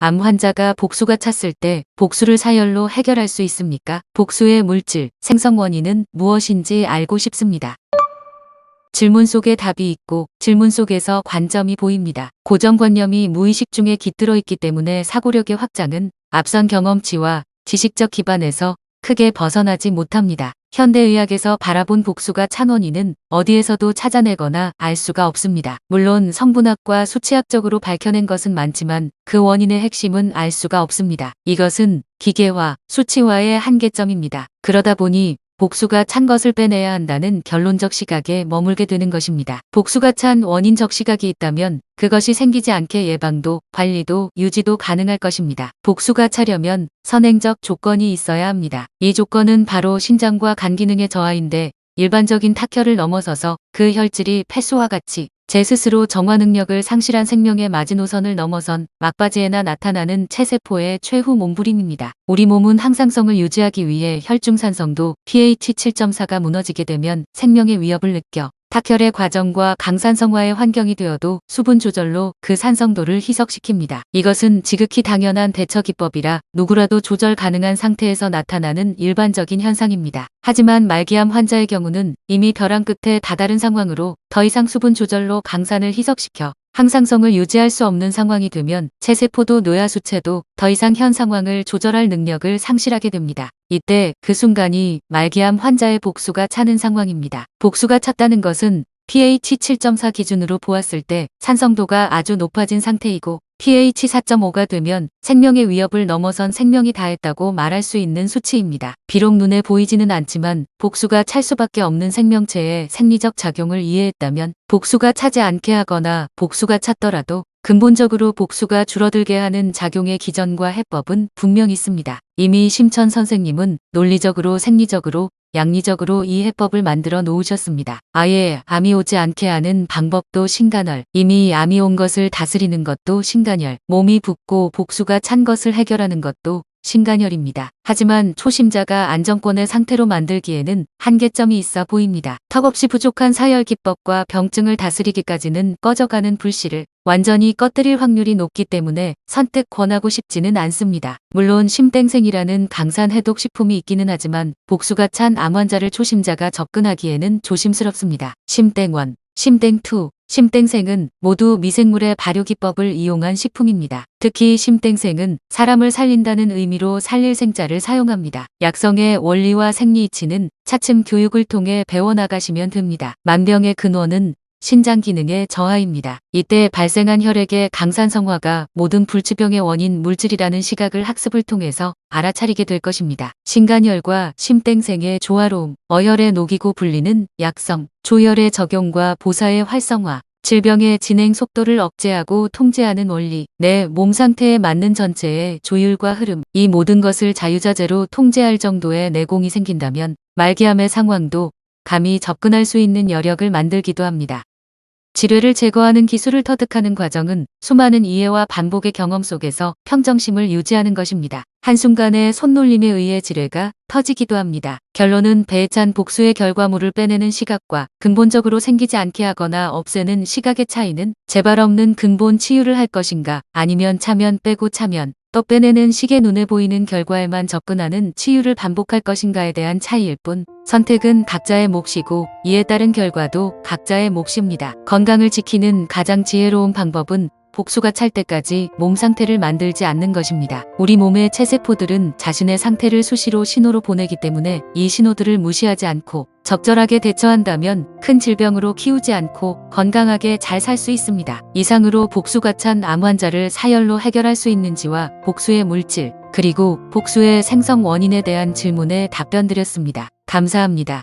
암 환자가 복수가 찼을 때 복수를 사열로 해결할 수 있습니까? 복수의 물질, 생성 원인은 무엇인지 알고 싶습니다. 질문 속에 답이 있고 질문 속에서 관점이 보입니다. 고정관념이 무의식 중에 깃들어 있기 때문에 사고력의 확장은 앞선 경험치와 지식적 기반에서 크게 벗어나지 못합니다. 현대의학에서 바라본 복수가 찬 원인은 어디에서도 찾아내거나 알 수가 없습니다. 물론 성분학과 수치학적으로 밝혀낸 것은 많지만 그 원인의 핵심은 알 수가 없습니다. 이것은 기계화, 수치화의 한계점입니다. 그러다 보니 복수가 찬 것을 빼내야 한다는 결론적 시각에 머물게 되는 것입니다. 복수가 찬 원인적 시각이 있다면 그것이 생기지 않게 예방도, 관리도, 유지도 가능할 것입니다. 복수가 차려면 선행적 조건이 있어야 합니다. 이 조건은 바로 신장과 간 기능의 저하인데 일반적인 탁혈을 넘어서서 그 혈질이 폐수와 같이 제 스스로 정화 능력을 상실한 생명의 마지노선을 넘어선 막바지에나 나타나는 체세포의 최후 몸부림입니다. 우리 몸은 항상성을 유지하기 위해 혈중산성도 pH 7.4가 무너지게 되면 생명의 위협을 느껴 탁혈의 과정과 강산성화의 환경이 되어도 수분 조절로 그 산성도를 희석시킵니다. 이것은 지극히 당연한 대처 기법이라 누구라도 조절 가능한 상태에서 나타나는 일반적인 현상입니다. 하지만 말기암 환자의 경우는 이미 벼랑 끝에 다다른 상황으로 더 이상 수분 조절로 강산을 희석시켜 항상성을 유지할 수 없는 상황이 되면 체세포도 뇌하수체도 더 이상 현 상황을 조절할 능력을 상실하게 됩니다. 이때 그 순간이 말기암 환자의 복수가 차는 상황입니다. 복수가 찼다는 것은 pH 7.4 기준으로 보았을 때 산성도가 아주 높아진 상태이고 pH 4.5가 되면 생명의 위협을 넘어선 생명이 다했다고 말할 수 있는 수치입니다. 비록 눈에 보이지는 않지만 복수가 찰 수밖에 없는 생명체의 생리적 작용을 이해했다면 복수가 차지 않게 하거나 복수가 찼더라도 근본적으로 복수가 줄어들게 하는 작용의 기전과 해법은 분명 있습니다. 이미 심천 선생님은 논리적으로 생리적으로 양리적으로 이 해법을 만들어 놓으셨습니다. 아예 암이 오지 않게 하는 방법도 신간혈, 이미 암이 온 것을 다스리는 것도 신간혈, 몸이 붓고 복수가 찬 것을 해결하는 것도 신간혈입니다. 하지만 초심자가 안정권의 상태로 만들기에는 한계점이 있어 보입니다. 턱없이 부족한 사열 기법과 병증을 다스리기까지는 꺼져가는 불씨를 완전히 꺼뜨릴 확률이 높기 때문에 선택 권하고 싶지는 않습니다. 물론 심땡생이라는 강산 해독 식품이 있기는 하지만 복수가 찬 암 환자를 초심자가 접근하기에는 조심스럽습니다. 심땡1, 심땡2, 심땡생은 모두 미생물의 발효기법을 이용한 식품입니다. 특히 심땡생은 사람을 살린다는 의미로 살릴 생자를 사용합니다. 약성의 원리와 생리이치는 차츰 교육을 통해 배워나가시면 됩니다. 만병의 근원은 신장 기능의 저하입니다. 이때 발생한 혈액의 강산성화가 모든 불치병의 원인 물질이라는 시각을 학습을 통해서 알아차리게 될 것입니다. 신간혈과 심땡생의 조화로움, 어혈에 녹이고 불리는 약성, 조혈의 적용과 보사의 활성화, 질병의 진행 속도를 억제하고 통제하는 원리, 내 몸 상태에 맞는 전체의 조율과 흐름, 이 모든 것을 자유자재로 통제할 정도의 내공이 생긴다면 말기암의 상황도 감히 접근할 수 있는 여력을 만들기도 합니다. 지뢰를 제거하는 기술을 터득하는 과정은 수많은 이해와 반복의 경험 속에서 평정심을 유지하는 것입니다. 한순간의 손놀림에 의해 지뢰가 터지기도 합니다. 결론은 배에 찬 복수의 결과물을 빼내는 시각과 근본적으로 생기지 않게 하거나 없애는 시각의 차이는 재발 없는 근본 치유를 할 것인가 아니면 차면 빼고 차면 또 빼내는 식의 눈에 보이는 결과에만 접근하는 치유를 반복할 것인가에 대한 차이일 뿐 선택은 각자의 몫이고 이에 따른 결과도 각자의 몫입니다. 건강을 지키는 가장 지혜로운 방법은 복수가 찰 때까지 몸 상태를 만들지 않는 것입니다. 우리 몸의 체세포들은 자신의 상태를 수시로 신호로 보내기 때문에 이 신호들을 무시하지 않고 적절하게 대처한다면 큰 질병으로 키우지 않고 건강하게 잘 살 수 있습니다. 이상으로 복수가 찬 암 환자를 사열로 해결할 수 있는지와 복수의 물질, 그리고 복수의 생성 원인에 대한 질문에 답변드렸습니다. 감사합니다.